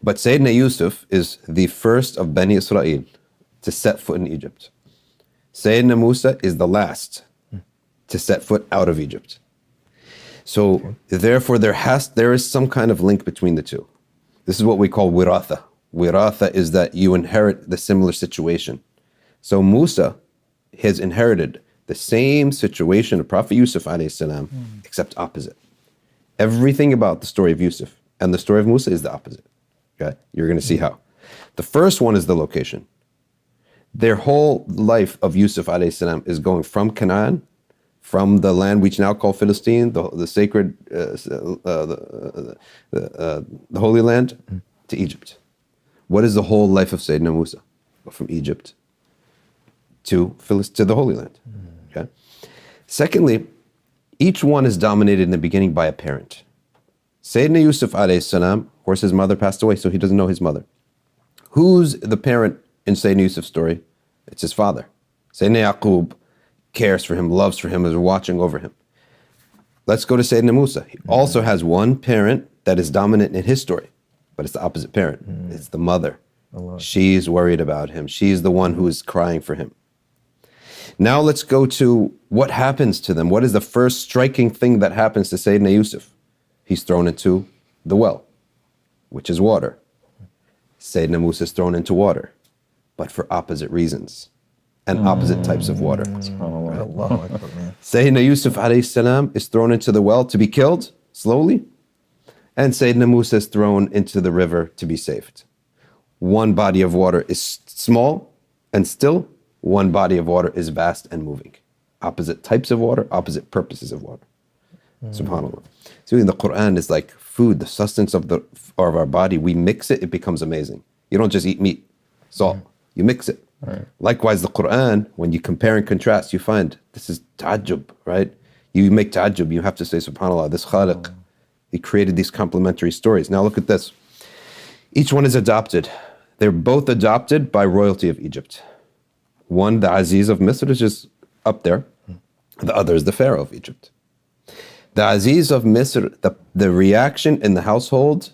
But Sayyidina Yusuf is the first of Bani Israel to set foot in Egypt. Sayyidina Musa is the last to set foot out of Egypt. So therefore there is some kind of link between the two. This is what we call wiratha. Wiratha is that you inherit the similar situation. So Musa has inherited the same situation of Prophet Yusuf alayhi salam, except opposite. Everything about the story of Yusuf and the story of Musa is the opposite. Okay? You're going to see how. The first one is the location. Their whole life of Yusuf alayhi salam is going from Canaan, from the land which now call Philistine, the sacred, the Holy Land, to Egypt. What is the whole life of Sayyidina Musa? From Egypt to the Holy Land. Okay. Secondly, each one is dominated in the beginning by a parent. Sayyidina Yusuf alayhi salam, of course his mother passed away, so he doesn't know his mother. Who's the parent in Sayyidina Yusuf's story? It's his father. Sayyidina Yaqub cares for him, loves for him, is watching over him. Let's go to Sayyidina Musa. He also has one parent that is dominant in his story, but it's the opposite parent. It's the mother. She's worried about him. She's the one who is crying for him. Now let's go to what happens to them. What is the first striking thing that happens to Sayyidina Yusuf? He's thrown into the well, which is water. Sayyidina Musa is thrown into water, but for opposite reasons and opposite types of water. Sayyidina Yusuf alayhi salam is thrown into the well to be killed slowly, and Sayyidina Musa is thrown into the river to be saved. One body of water is small and still, one body of water is vast and moving. Opposite types of water, opposite purposes of water. SubhanAllah. So in the Quran is like food, the sustenance of our body. We mix it, it becomes amazing. You don't just eat meat, salt. You mix it. Right. Likewise, the Quran, when you compare and contrast, you find this is ta'ajjub, right? You make ta'ajjub, you have to say, SubhanAllah, this Khaliq, he created these complementary stories. Now look at this. Each one is adopted. They're both adopted by royalty of Egypt. One, the Aziz of Misr, is just up there. The other is the Pharaoh of Egypt. The Aziz of Misr, the reaction in the household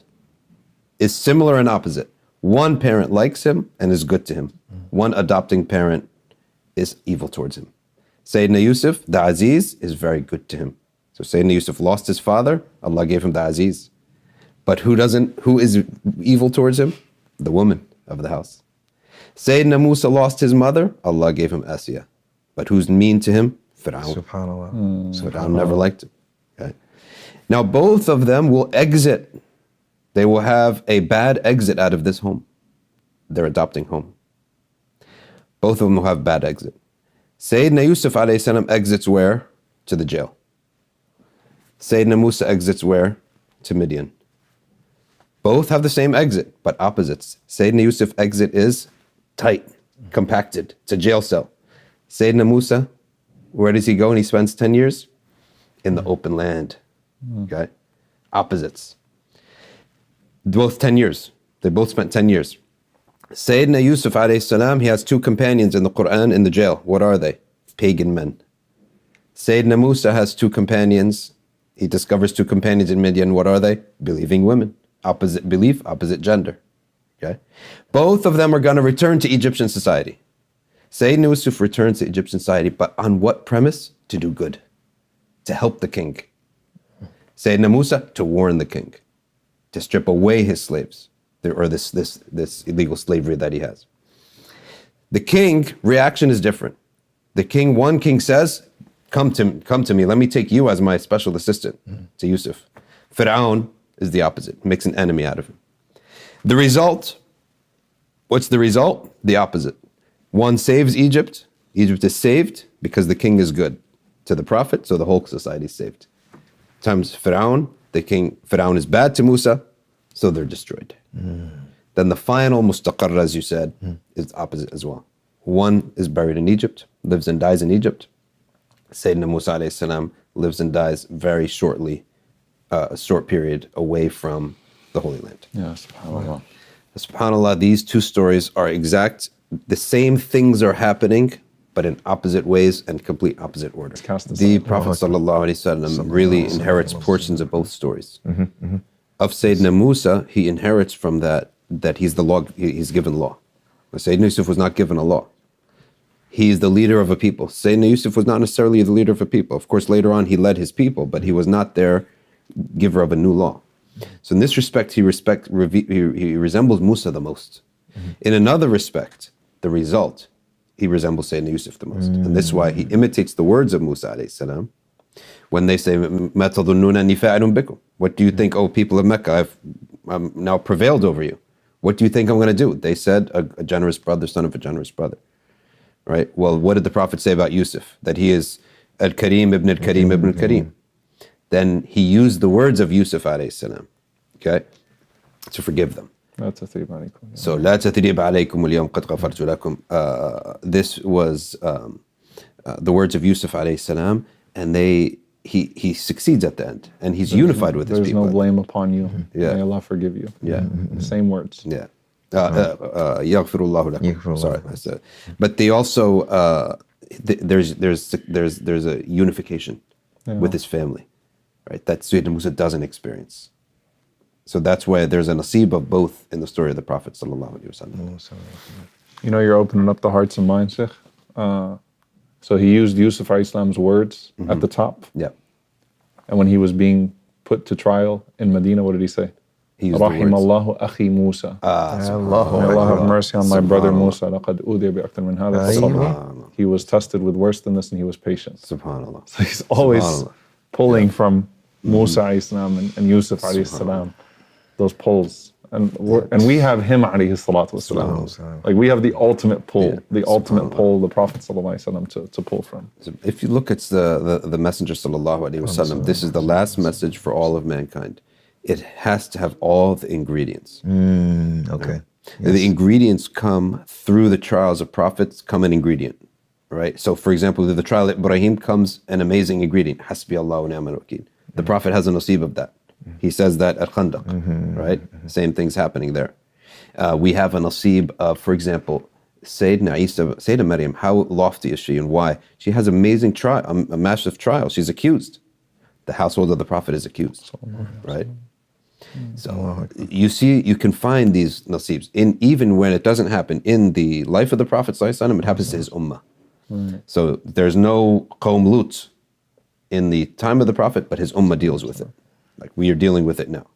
is similar and opposite. One parent likes him and is good to him. One adopting parent is evil towards him. Sayyidina Yusuf, the Aziz, is very good to him. So Sayyidina Yusuf lost his father, Allah gave him the Aziz. But who is evil towards him? The woman of the house. Sayyidina Musa lost his mother, Allah gave him Asiyah. But who's mean to him? Fir'aun. SubhanAllah. So Fir'aun never liked him. Okay. Now both of them will exit. They will have a bad exit out of this home. Their adopting home. Both of them will have bad exit. Sayyidina Yusuf alayhi salam exits where? To the jail. Sayyidina Musa exits where? To Midian. Both have the same exit, but opposites. Sayyidina Yusuf exit is tight, compacted. It's a jail cell. Sayyidina Musa, where does he go when he spends 10 years? In the open land. Okay? Opposites. Both 10 years. They both spent 10 years. Sayyidina Yusuf alayhi salam, he has two companions in the Quran in the jail. What are they? Pagan men. Sayyidina Musa has two companions. He discovers two companions in Midian. What are they? Believing women. Opposite belief, opposite gender. Okay? Both of them are going to return to Egyptian society. Sayyidina Yusuf returns to Egyptian society, but on what premise? To do good. To help the king. Sayyidina Musa, to warn the king. To strip away his slaves. Or this illegal slavery that he has. The king, reaction is different. One king says, come to me, let me take you as my special assistant to Yusuf. Fir'aun is the opposite, makes an enemy out of him. The result, what's the result? The opposite. One saves Egypt. Egypt is saved because the king is good to the prophet, so the whole society is saved. Times Fir'aun, Fir'aun is bad to Musa, so they're destroyed. Then the final mustaqarr, as you said, is opposite as well. One is buried in Egypt, lives and dies in Egypt. Sayyidina Musa alayhi salam lives and dies very shortly, a short period away from the Holy Land. Yeah, subhanAllah. SubhanAllah, these two stories are exact. The same things are happening, but in opposite ways and complete opposite order. The Prophet ﷺ really inherits portions of both stories. Of Sayyidina Musa, he inherits from that that he's the law, he's given law. Sayyidina Yusuf was not given a law. He is the leader of a people. Sayyidina Yusuf was not necessarily the leader of a people. Of course, later on he led his people, but he was not their giver of a new law. So in this respect, he resembles Musa the most. In another respect, the result, he resembles Sayyidina Yusuf the most. And this is why he imitates the words of Musa alayhi salam when they say, مَا تَظُنُّونَ أَنِّي فَاعِلٌ بِكُمْ. What do you think, oh people of Mecca, I'm now prevailed over you. What do you think I'm going to do? They said, a generous brother, son of a generous brother. Right? Well, what did the Prophet say about Yusuf? That he is Al-Karim ibn Al-Karim ibn Al-Karim. Then he used the words of Yusuf alayhi salam, okay, to forgive them. So, لا تثريب عليكم اليوم قد غفرت لكم. This was the words of Yusuf alayhi salam, and he succeeds at the end, and he's unified with his people. There's no blame upon you. May Allah forgive you. The same words. يغفر الله لكم. Sorry, I said. But they also there's a unification with his family, right? That Sayyidina Musa doesn't experience. So that's why there's a nasib of both in the story of the Prophet sallallahu alaihi wasallam. You know, you're opening up the hearts and minds, Sheikh. So he used Yusuf alayhi salam's words at the top. Yeah. And when he was being put to trial in Medina, what did he say? رحم الله أخي موسى. May Allah have mercy on my brother Musa. لقد أوذي بأكثر من هذا فصبر. He was tested with worse than this and he was patient. Subhanallah. So he's always pulling from Musa alayhi salam and Yusuf alayhi salam, those pulls. And we have him alayhi salatu wasalam. Like we have the ultimate pull, the Prophet sallallahu alaihi wasallam to pull from. So if you look at the Messenger sallallahu alaihi wasallam, this is the last message for all of mankind. It has to have all the ingredients. Okay. Yes. The ingredients come through the trials of prophets, come an ingredient, right? So for example, with the trial of Ibrahim comes an amazing ingredient. Hasbi Allah wa ni'mal wakeel. The Prophet has a nasib of that. He says that at Khandaq, right? Same thing's happening there. We have a nasib of, for example, Sayyidina Maryam, how lofty is she and why? She has amazing trial, a massive trial. She's accused. The household of the Prophet is accused, right? So you can find these nasibs even when it doesn't happen in the life of the Prophet ﷺ, it happens to his ummah. So there's no Qawm Lut in the time of the Prophet, but his ummah deals with it. Like we are dealing with it now.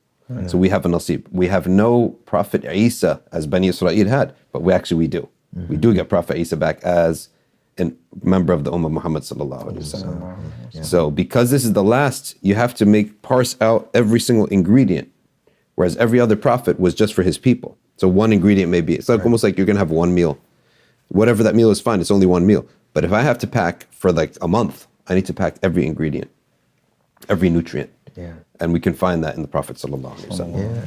So we have a nasib. We have no Prophet Isa as Bani Israel had, but we do. We do get Prophet Isa back as a member of the Ummah Muhammad sallallahu alaihi wasallam. So because this is the last, you have to parse out every single ingredient. Whereas every other prophet was just for his people. So one ingredient may be, it's like almost like you're gonna have one meal. Whatever that meal is fine, it's only one meal. But if I have to pack for like a month, I need to pack every ingredient, every nutrient. And we can find that in the Prophet sallallahu alaihi wasallam.